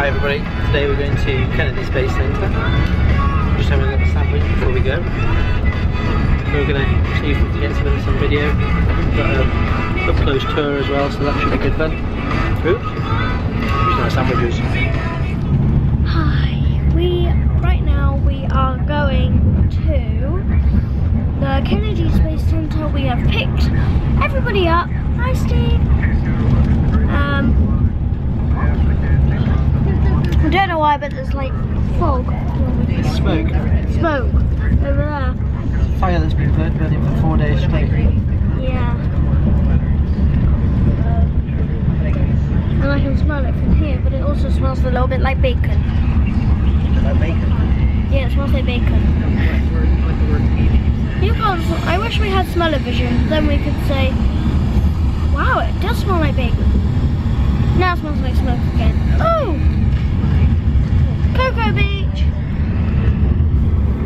Hi everybody, today we're going to Kennedy Space Centre. Just having a little sandwich before we go. We're going to see if we can get some video. We've got a up close tour as well, so that should be good fun. Oops, just nice sandwiches. Hi, right now we are going to the Kennedy Space Centre. We have picked everybody up. Hi Steve. I don't know why, but there's like fog. Smoke. Smoke over there. Fire that's been burning for 4 days straight. Yeah. And I can smell it from here, but it also smells a little bit like bacon. Like bacon? Yeah, it smells like bacon. You guys, I wish we had smell-o-vision, then we could say, wow, it does smell like bacon. Now it smells like smoke again. Oh! Cocoa Beach!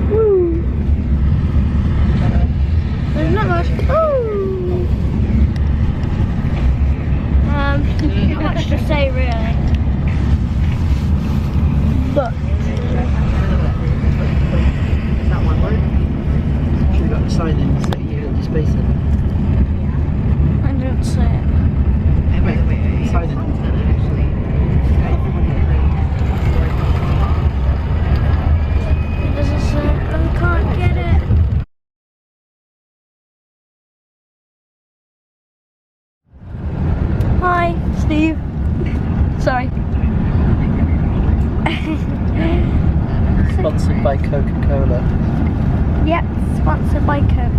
Woo! There's not much. Ooh! Not much to say really. But Is that one word? Should we got the sign in to say you at the Space Centre? I don't say it. Wait. Sign in. It doesn't say. I can't get it. Hi, Steve. Sorry. Sponsored by Coca-Cola. Yep, sponsored by Coke.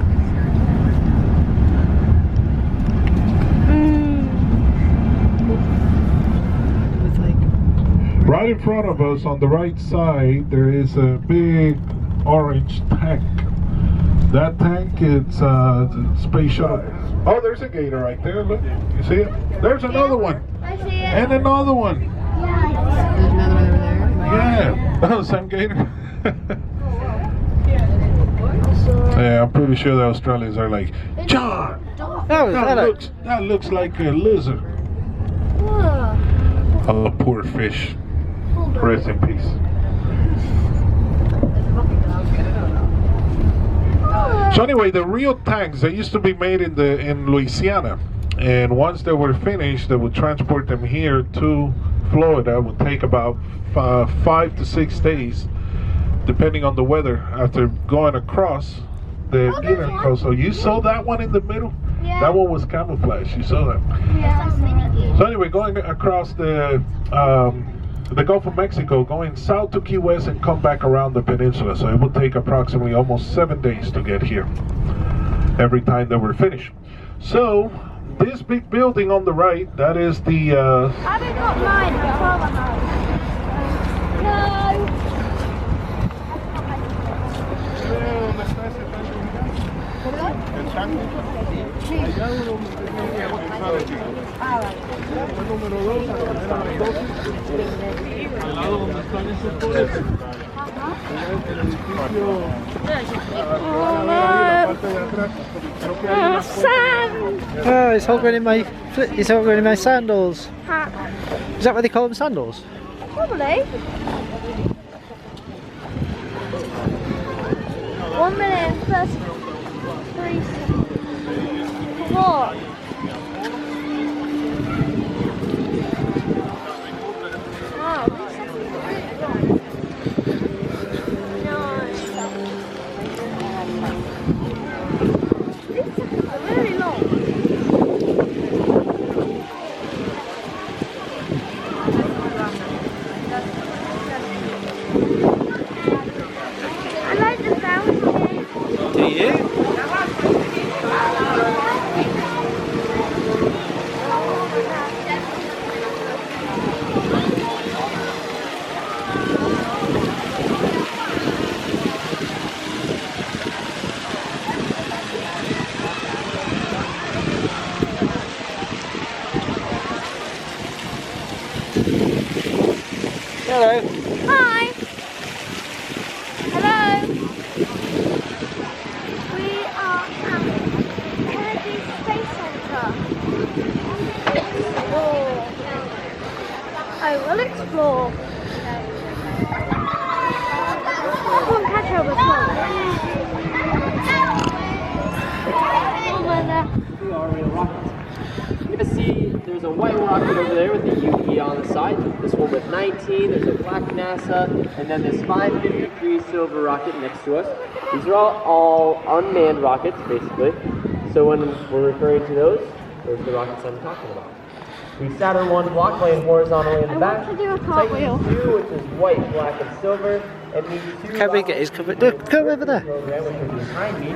Right in front of us on the right side there is a big orange tank. That tank is the space shuttle. Oh, there's a gator right there, look. You see it? There's another one. I see it. And another one. Yeah. There's another one over there. Yeah. Oh, same gator. Yeah, I'm pretty sure the Australians are like, John, that looks like a lizard. Whoa. Oh, poor fish. Rest in peace. So anyway, the real tanks, they used to be made in Louisiana, and once they were finished, they would transport them here to Florida. It would take about 5 to 6 days, depending on the weather. After going across the inner coast, so you saw that one in the middle. Yeah. That one was camouflage. You saw that. Yeah. So anyway, going across the Gulf of Mexico, going south to Key West and come back around the peninsula. So it would take approximately almost 7 days to get here every time they were finished. So this big building on the right, that is the... I haven't got mine, but Father has. No! Sand! Oh, it's all going in my sandals. Is that what they call them, sandals? Probably. 1 minute and 33 seconds. What? Wow, these seconds are really long. No. These seconds are really long. I like the sound of it. Do you? Hello. Hi. Hello. We are at Kennedy Space Centre. Oh. I will explore. Come on, catch up with We are real rockets. You can see there's a white rocket over there with the UE on the side. This one with 19. There's a black NASA, and then this 553 silver rocket next to us. These are all unmanned rockets, basically. So when we're referring to those are the rockets I'm talking about. The Saturn 1 block laying horizontally in the back. want to do a cartwheel. Titan 2, which is white, black, and silver. And these two Can we get his cover? Look, go over there. program, which are behind me,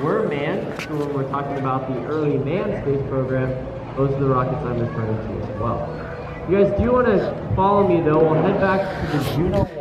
were manned. So when we're talking about the early manned space program, those are the rockets I'm referring to as well. You guys do want to follow me though. We'll head back to the Juno 1.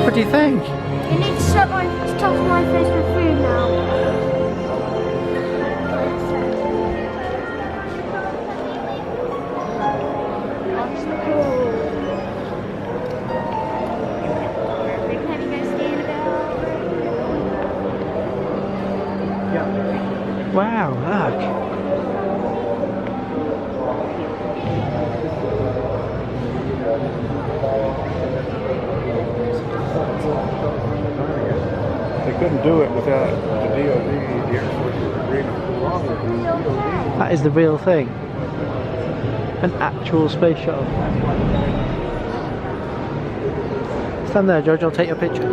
What do you think? You need to stuff my face with food now. That's cool. Can you guys stand about? Wow, look. They couldn't do it without the DOD, the Air Force agreement. That is the real thing. An actual space shuttle. Stand there, George, I'll take your picture.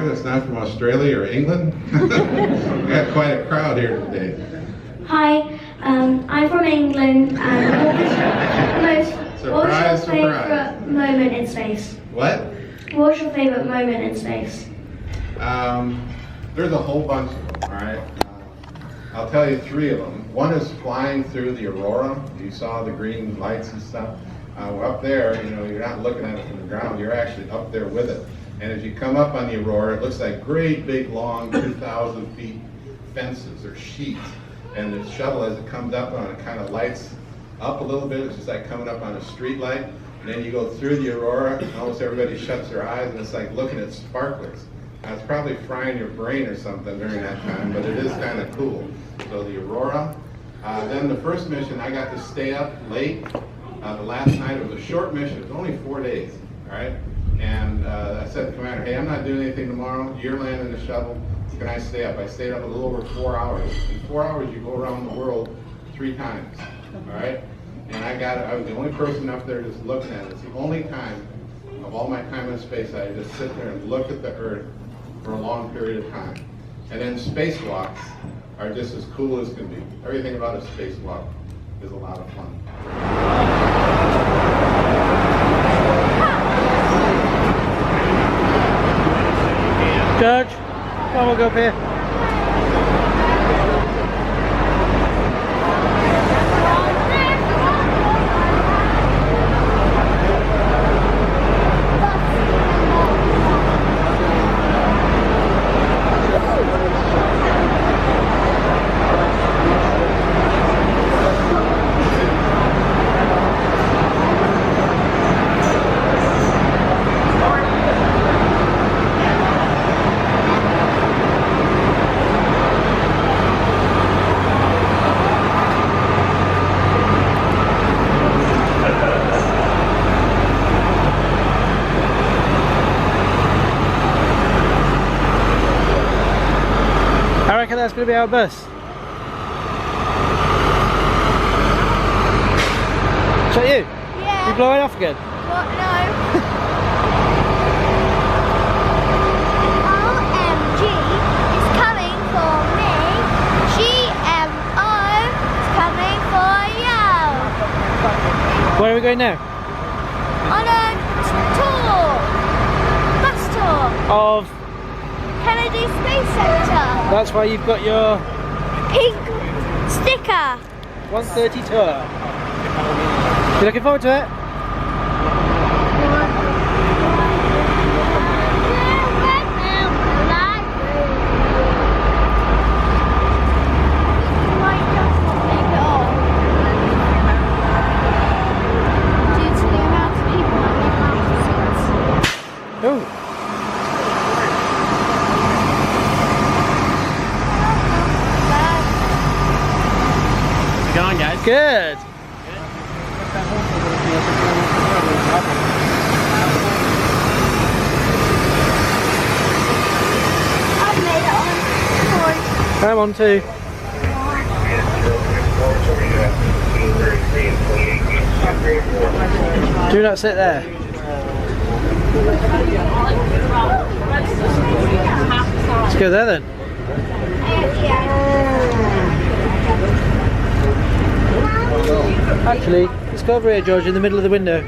That's not from Australia or England. We got quite a crowd here today. Hi, I'm from England, and what's your favourite moment in space? What? What's your favourite moment in space? There's a whole bunch of them, all right? I'll tell you three of them. One is flying through the aurora. You saw the green lights and stuff. Up there, you know, you're not looking at it from the ground, you're actually up there with it. And as you come up on the aurora, it looks like great big long 2,000 feet fences or sheets. And the shuttle, as it comes up on it, kind of lights up a little bit. It's just like coming up on a street light. And then you go through the aurora, and almost everybody shuts their eyes, and it's like looking at sparklers. Now, it's probably frying your brain or something during that time, but it is kind of cool. So the aurora. Then the first mission, I got to stay up late. The last night, it was a short mission. It was only 4 days, all right? And I said to the commander, hey, I'm not doing anything tomorrow. You're landing the shuttle. Can I stay up? I stayed up a little over 4 hours. In 4 hours, you go around the world 3 times, all right? And I was the only person up there just looking at it. It's the only time of all my time in space I just sit there and look at the Earth for a long period of time. And then spacewalks are just as cool as can be. Everything about a spacewalk is a lot of fun. George, come on, we'll go up here. that's going to be our bus. Is that you? Yeah. You blowing off again? What? No. OMG is coming for me. GMO is coming for you. Where are we going now? On a tour. Bus tour. Of. Kennedy Space Center. That's why you've got your Pink sticker. 1:30 tour. You looking forward to it? Oh. How's it going, guys? Good. I've made it on. I'm on too. Do not sit there. Let's go there then. Actually, let's go over here, George, in the middle of the window.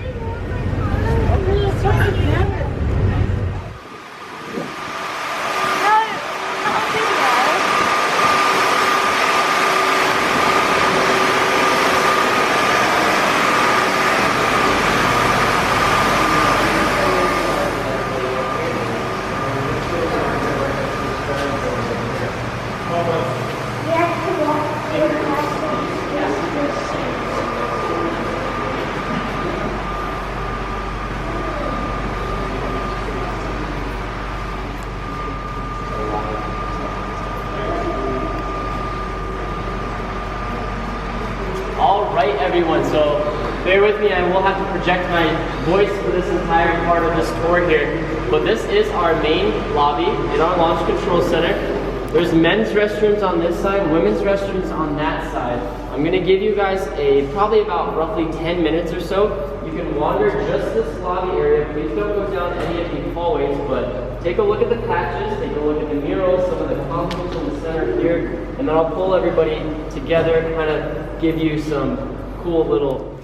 Alright everyone, so bear with me, I will have to project my voice for this entire part of this tour here. But this is our main lobby in our launch control center. There's men's restrooms on this side, women's restrooms on that side. I'm going to give you guys probably about roughly 10 minutes or so. You can wander just this lobby area. Please don't go down any of the hallways, but take a look at the patches, take a look at the murals, some of the consoles in the center here, and then I'll pull everybody together, kind of give you some cool little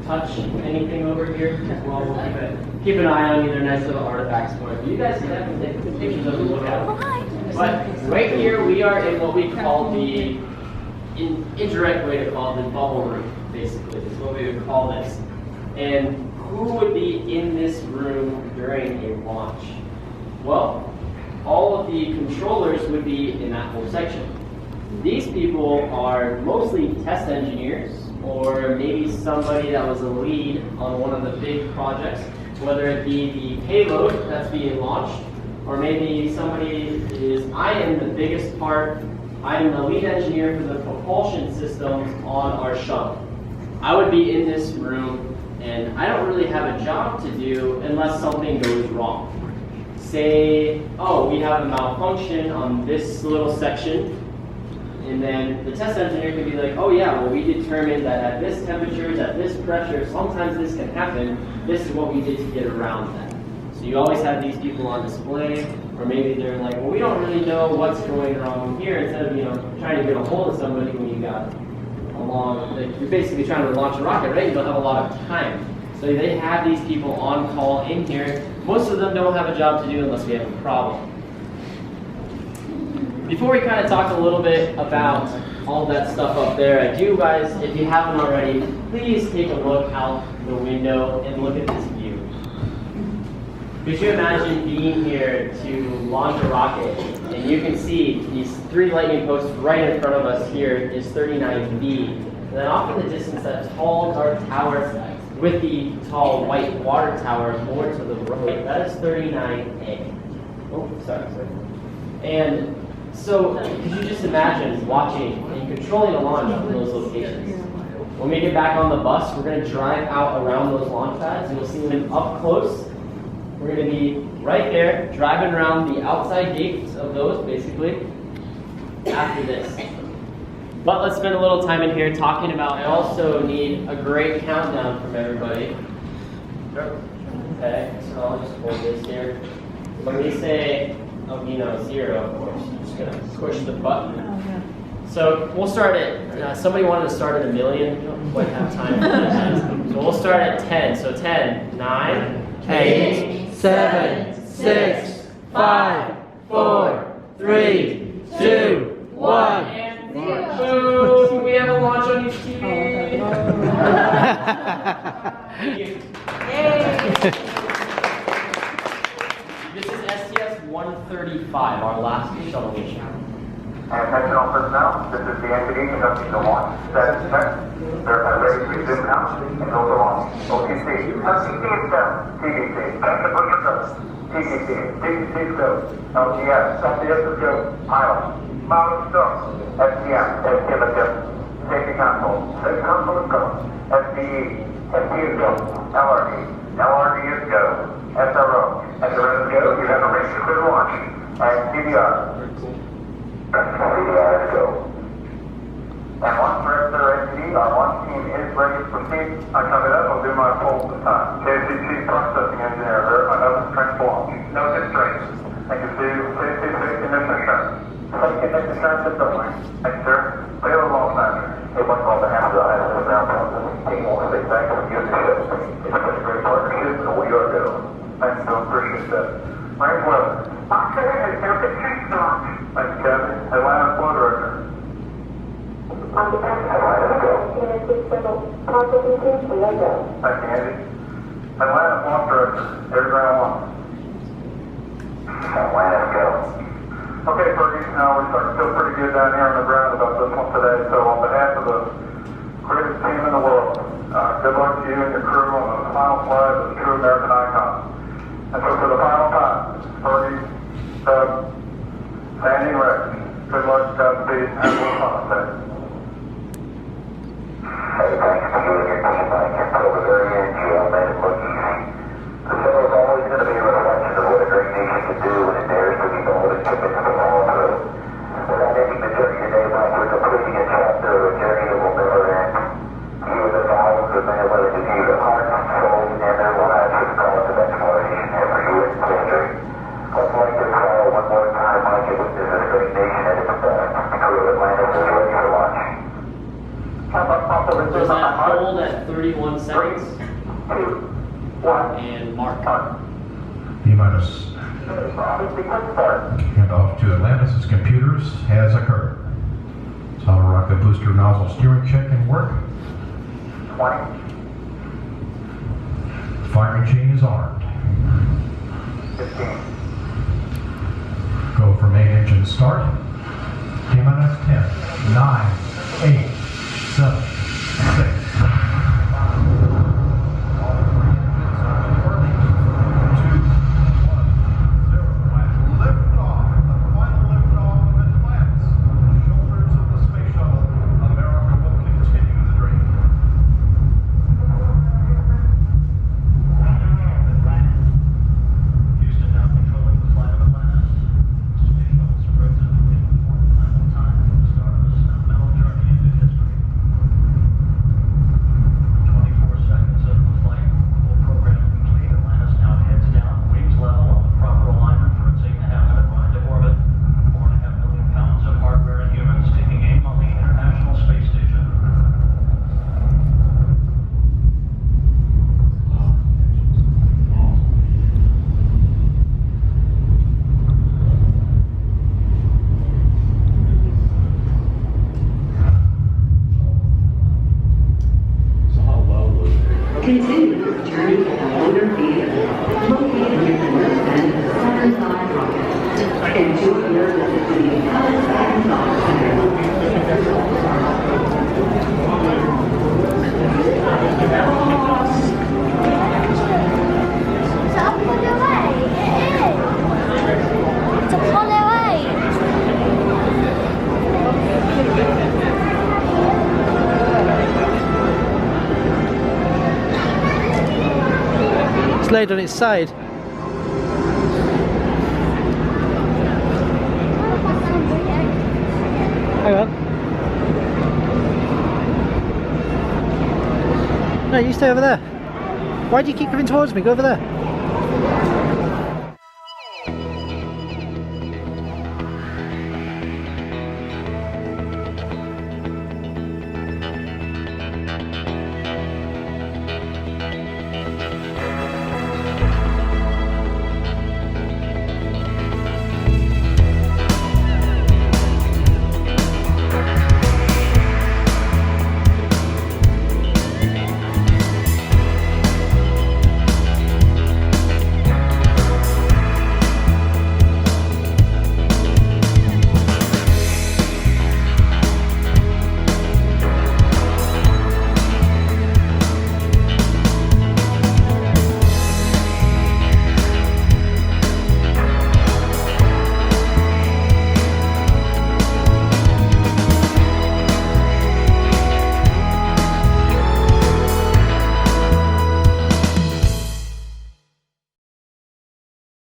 touch anything over here as well. We'll keep an eye on you. They're nice little artifacts for it. But you guys can definitely take pictures of them, look at them. But right here we are in what we call the indirect way to call it the bubble room, basically. Is what we would call this. And who would be in this room during a launch? Well, all of the controllers would be in that whole section. These people are mostly test engineers, or maybe somebody that was a lead on one of the big projects, whether it be the payload that's being launched, or maybe somebody is, I am the biggest part, I am the lead engineer for the propulsion systems on our shuttle. I would be in this room, and I don't really have a job to do unless something goes wrong. Say, oh, we have a malfunction on this little section, and then the test engineer can be like, oh yeah, well we determined that at this temperatures, at this pressure, sometimes this can happen, this is what we did to get around that. So you always have these people on display, or maybe they're like, well we don't really know what's going wrong here, instead of trying to get a hold of somebody when you got a long, you're basically trying to launch a rocket, right? You don't have a lot of time. So they have these people on call in here. Most of them don't have a job to do unless we have a problem. Before we kind of talk a little bit about all that stuff up there, I do, guys, if you haven't already, please take a look out the window and look at this view. Could you imagine being here to launch a rocket, and you can see these 3 lightning posts right in front of us here is 39B, and then off in the distance that tall dark tower with the tall white water tower more to the right, that is 39A. Oh, sorry. And so, could you just imagine watching and controlling a launch from those locations? When we get back on the bus, we're going to drive out around those launch pads, and you'll see them up close. We're going to be right there, driving around the outside gates of those, basically, after this. But let's spend a little time in here talking about, I also need a great countdown from everybody. Okay, so I'll just hold this here. When we say, 0, of course, I'm just going to push the button. So we'll start at, somebody wanted to start at 1,000,000, we don't quite have time for that. So we'll start at 10, so 10, 9, 8, 7, 6, 5, 4, 3, 2, 1. And boom! We have a launch on each team. Thank you. Yay! This is STS-135, our last shuttle mission. Attention all personnel, this is the entity conducting the launch status check. Verify ready to resume now and go to launch. OTC, OTC is down. TBC, back to push yourself. TTC, TTC is go. LTS, LTS is go. Pilot, pilot stop. STM, STM is go. Safety console, safety console is go. SDE, SDE is go. LRD, LRD is go. SRO, SRO is go. You have a race to clear launch. And CDR. CDR is go. And once we're at the SDE, our launch team is ready to proceed. I come it up, I'll do my full time. KCC processing engineer, verify no constraints launch. No constraints. Thank you, Steve. Safety, condition assurance. Safety, condition assurance is going. Thank you, sir. Clear the launch manager. Hey, one call to handle the ISS ground processing team. I want to say thanks for using the ship. It's been a great partnership, and we are go. Thanks, Bill. Appreciate that. Range weather. Okay, it's going to be launch. Thanks, Kathy. Atlanta, Florida, director. Atlanta, go. Thank you, Andy. Atlanta, launch director. Air ground launch. Atlanta, go. Okay, Fergie, now we are still pretty good down here on the ground about this one today. So on behalf of the greatest team in the world, good luck to you and your crew on the final flight of the true American icon. And so for the final time, Fergie, Doug, Sandy, and Rex, good luck, Godspeed, and we'll contact. Hey, thanks to you and your team. I can tell the very end you all made it look easy. The show is always going to be a reflection of what a great nation can do when it dares to be bold and commit to follow through. Without ending the journey today, Mike, we're completing a chapter of a journey that will never end. You and the thousands of men and women who give their hearts, souls, and their lives for the cause of exploration and for U.S. history. Let's light this fire one more time, Mike, and witness this great nation at its best. The crew of Atlantis is ready for launch. So is that hold at 31 seconds? 2, 1. And mark. T-minus. Handoff to Atlantis' computers has occurred. Solid rocket booster nozzle steering check and work. 20. Firing chain is armed. 15. engine start. T-minus 10, 9, 8, 7, 6. Continue your journey to the lunar vehicle, located near the north end of the Saturn V rocket. Enjoy your visit to the Intelligent Saturn Launch Center. It's Apollo 8. It is. It's Apollo 8. It's laid on its side. Hang on. No, you stay over there. Why do you keep coming towards me? Go over there.